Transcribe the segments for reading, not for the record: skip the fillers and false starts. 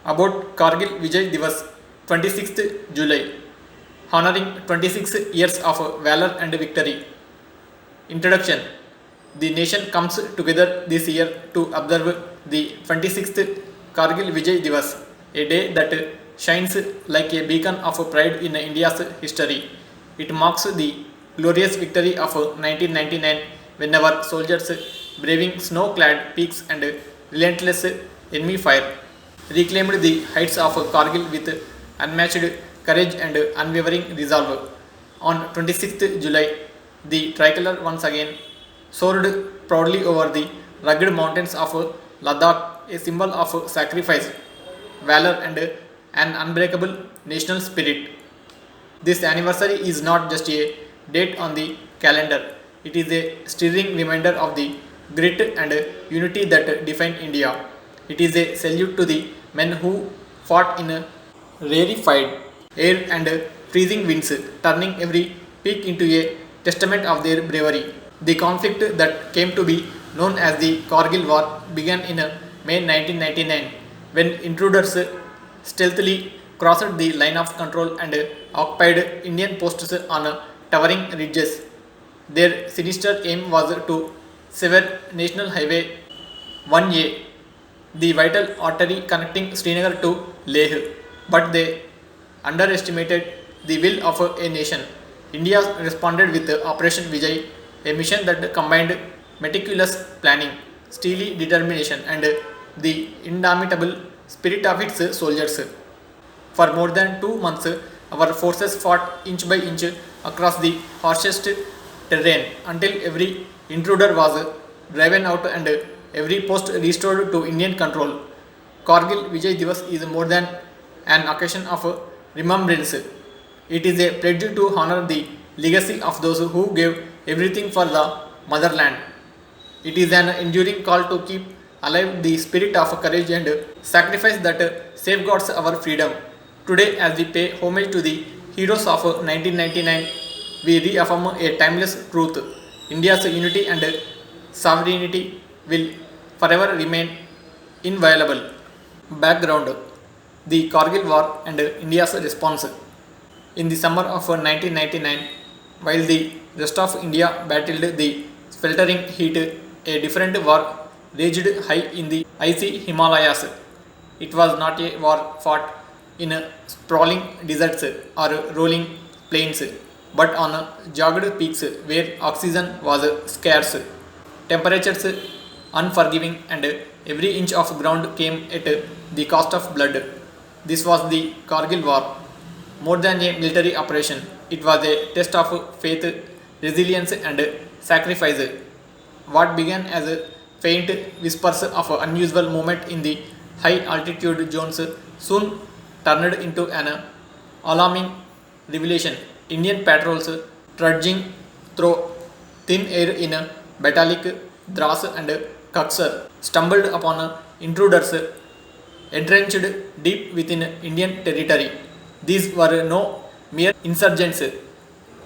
about Kargil Vijay Divas, 26th July, honoring 26 years of valor and victory. Introduction. The nation comes together this year to observe the 26th Kargil Vijay Divas, a day that shines like a beacon of pride in India's history. It marks the glorious victory of 1999 when our soldiers, braving snow-clad peaks and relentless enemy fire, reclaimed the heights of Kargil with unmatched courage and unwavering resolve. On 26th July, the tricolor once again soared proudly over the rugged mountains of Ladakh, a symbol of sacrifice, valor, and an unbreakable national spirit. This anniversary is not just a date on the calendar, it is a stirring reminder of the grit and unity that define India. It is a salute to the men who fought in rarefied air and freezing winds, turning every peak into a testament of their bravery. The conflict that came to be known as the Kargil War began in May 1999 when intruders stealthily crossed the line of control and occupied Indian posts on towering ridges. Their sinister aim was to sever National Highway 1A, the vital artery connecting Srinagar to Leh, but they underestimated the will of a nation. India responded with Operation Vijay, a mission that combined meticulous planning, steely determination, and the indomitable spirit of its soldiers. For more than 2 months, our forces fought inch by inch across the harshest terrain until every intruder was driven out and every post restored to Indian control. Kargil Vijay Divas is more than an occasion of remembrance. It is a pledge to honor the legacy of those who gave everything for the motherland. It is an enduring call to keep alive the spirit of courage and sacrifice that safeguards our freedom. Today, as we pay homage to the heroes of 1999, we reaffirm a timeless truth. India's unity and sovereignty will forever remain inviolable. Background. The Kargil War and India's response. In the summer of 1999, while the rest of India battled the sweltering heat, a different war raged high in the icy Himalayas. It was not a war fought in sprawling deserts or rolling plains, but on jagged peaks where oxygen was scarce, temperatures unforgiving, and every inch of ground came at the cost of blood. This was the Kargil War. More than a military operation, it was a test of faith, resilience, and sacrifice. What began as faint whispers of unusual movement in the high altitude zones soon turned into an alarming revelation. Indian patrols trudging through thin air in Batalik, Dras, and Kaksar stumbled upon intruders entrenched deep within Indian territory. These were no mere insurgents.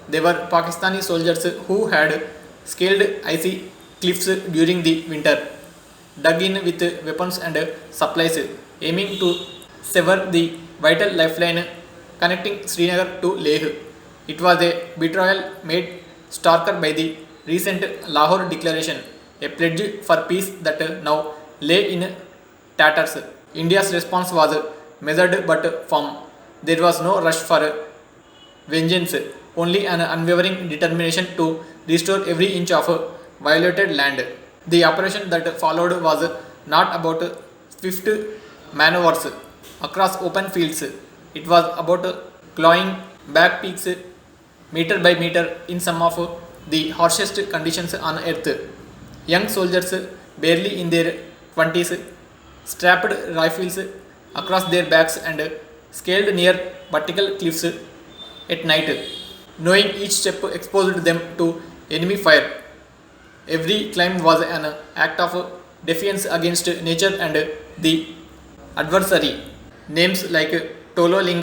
They were Pakistani soldiers who had scaled icy cliffs during the winter, dug in with weapons and supplies, aiming to sever the vital lifeline connecting Srinagar to Leh. It was a betrayal made starker by the recent Lahore Declaration, a pledge for peace that now lay in tatters. India's response was measured but firm. There was no rush for vengeance, only an unwavering determination to restore every inch of violated land. The operation that followed was not about swift maneuvers across open fields. It was about clawing back peaks meter by meter in some of the harshest conditions on earth. Young soldiers, barely in their 20s, strapped rifles across their backs and scaled near vertical cliffs at night, knowing each step exposed them to enemy fire. Every climb was an act of defiance against nature and the adversary. Names like Tolo Ling,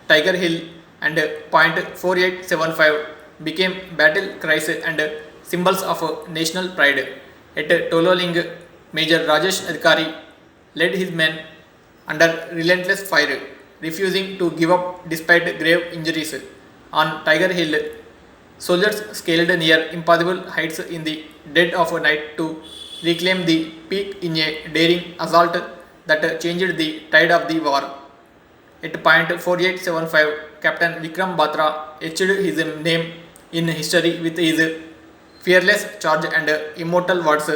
Tiger Hill, and Point 4875 became battle cries and symbols of national pride. At Tolo Ling, Major Rajesh Adhikari led his men under relentless fire, refusing to give up despite grave injuries. On Tiger Hill, soldiers scaled near impossible heights in the dead of night to reclaim the peak in a daring assault that changed the tide of the war. At point 4875, Captain Vikram Batra etched his name in history with his fearless charge and immortal words,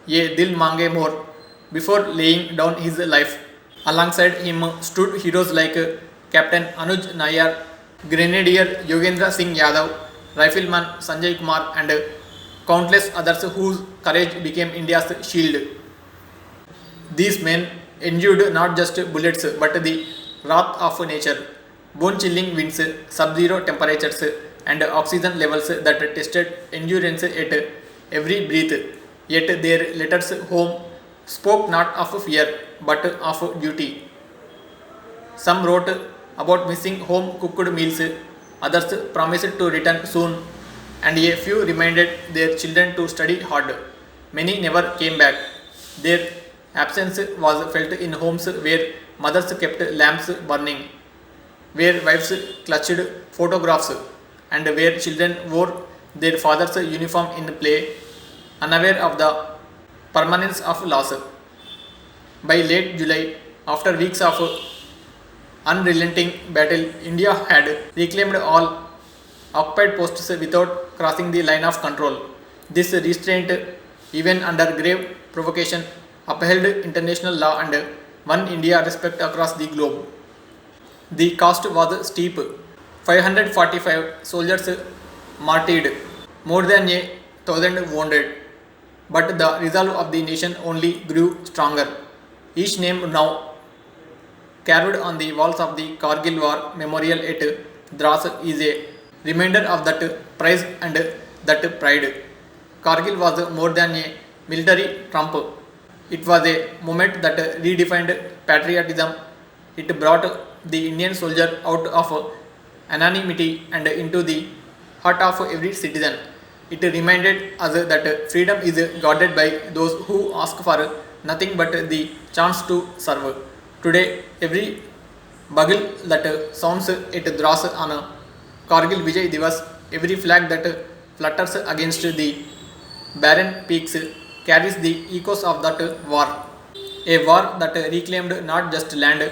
"Ye dil mange more," before laying down his life. Alongside him stood heroes like Captain Anuj Nayar, Grenadier Yogendra Singh Yadav, Rifleman Sanjay Kumar, and countless others whose courage became India's shield. These men endured not just bullets but the wrath of nature, bone chilling winds, sub zero temperatures, and oxygen levels that tested endurance at every breath. Yet their letters home spoke not of fear but of duty. Some wrote about missing home cooked meals, others promised to return soon, and a few reminded their children to study hard. Many never came back. Their absence was felt in homes where mothers kept lamps burning, where wives clutched photographs, and where children wore their father's uniform in play, unaware of the permanence of loss. By late July, after weeks of unrelenting battle, India had reclaimed all occupied posts without crossing the line of control. This restraint, even under grave provocation, upheld international law and won India respect across the globe. The cost was steep. 545 soldiers martyred, more than a thousand wounded, but the resolve of the nation only grew stronger. Each name now carved on the walls of the Kargil War Memorial at Dras is a reminder of that prize and that pride. Kargil was more than a military trump. It was a moment that redefined patriotism. It brought the Indian soldier out of anonymity and into the heart of every citizen. It reminded us that freedom is guarded by those who ask for nothing but the chance to serve. Today, every bugle that sounds at Dras on Kargil Vijay Divas, every flag that flutters against the barren peaks carries the echoes of that war. A war that reclaimed not just land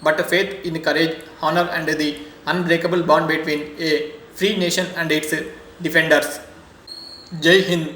but faith in courage, honor, and the unbreakable bond between a free nation and its defenders. Jai Hind.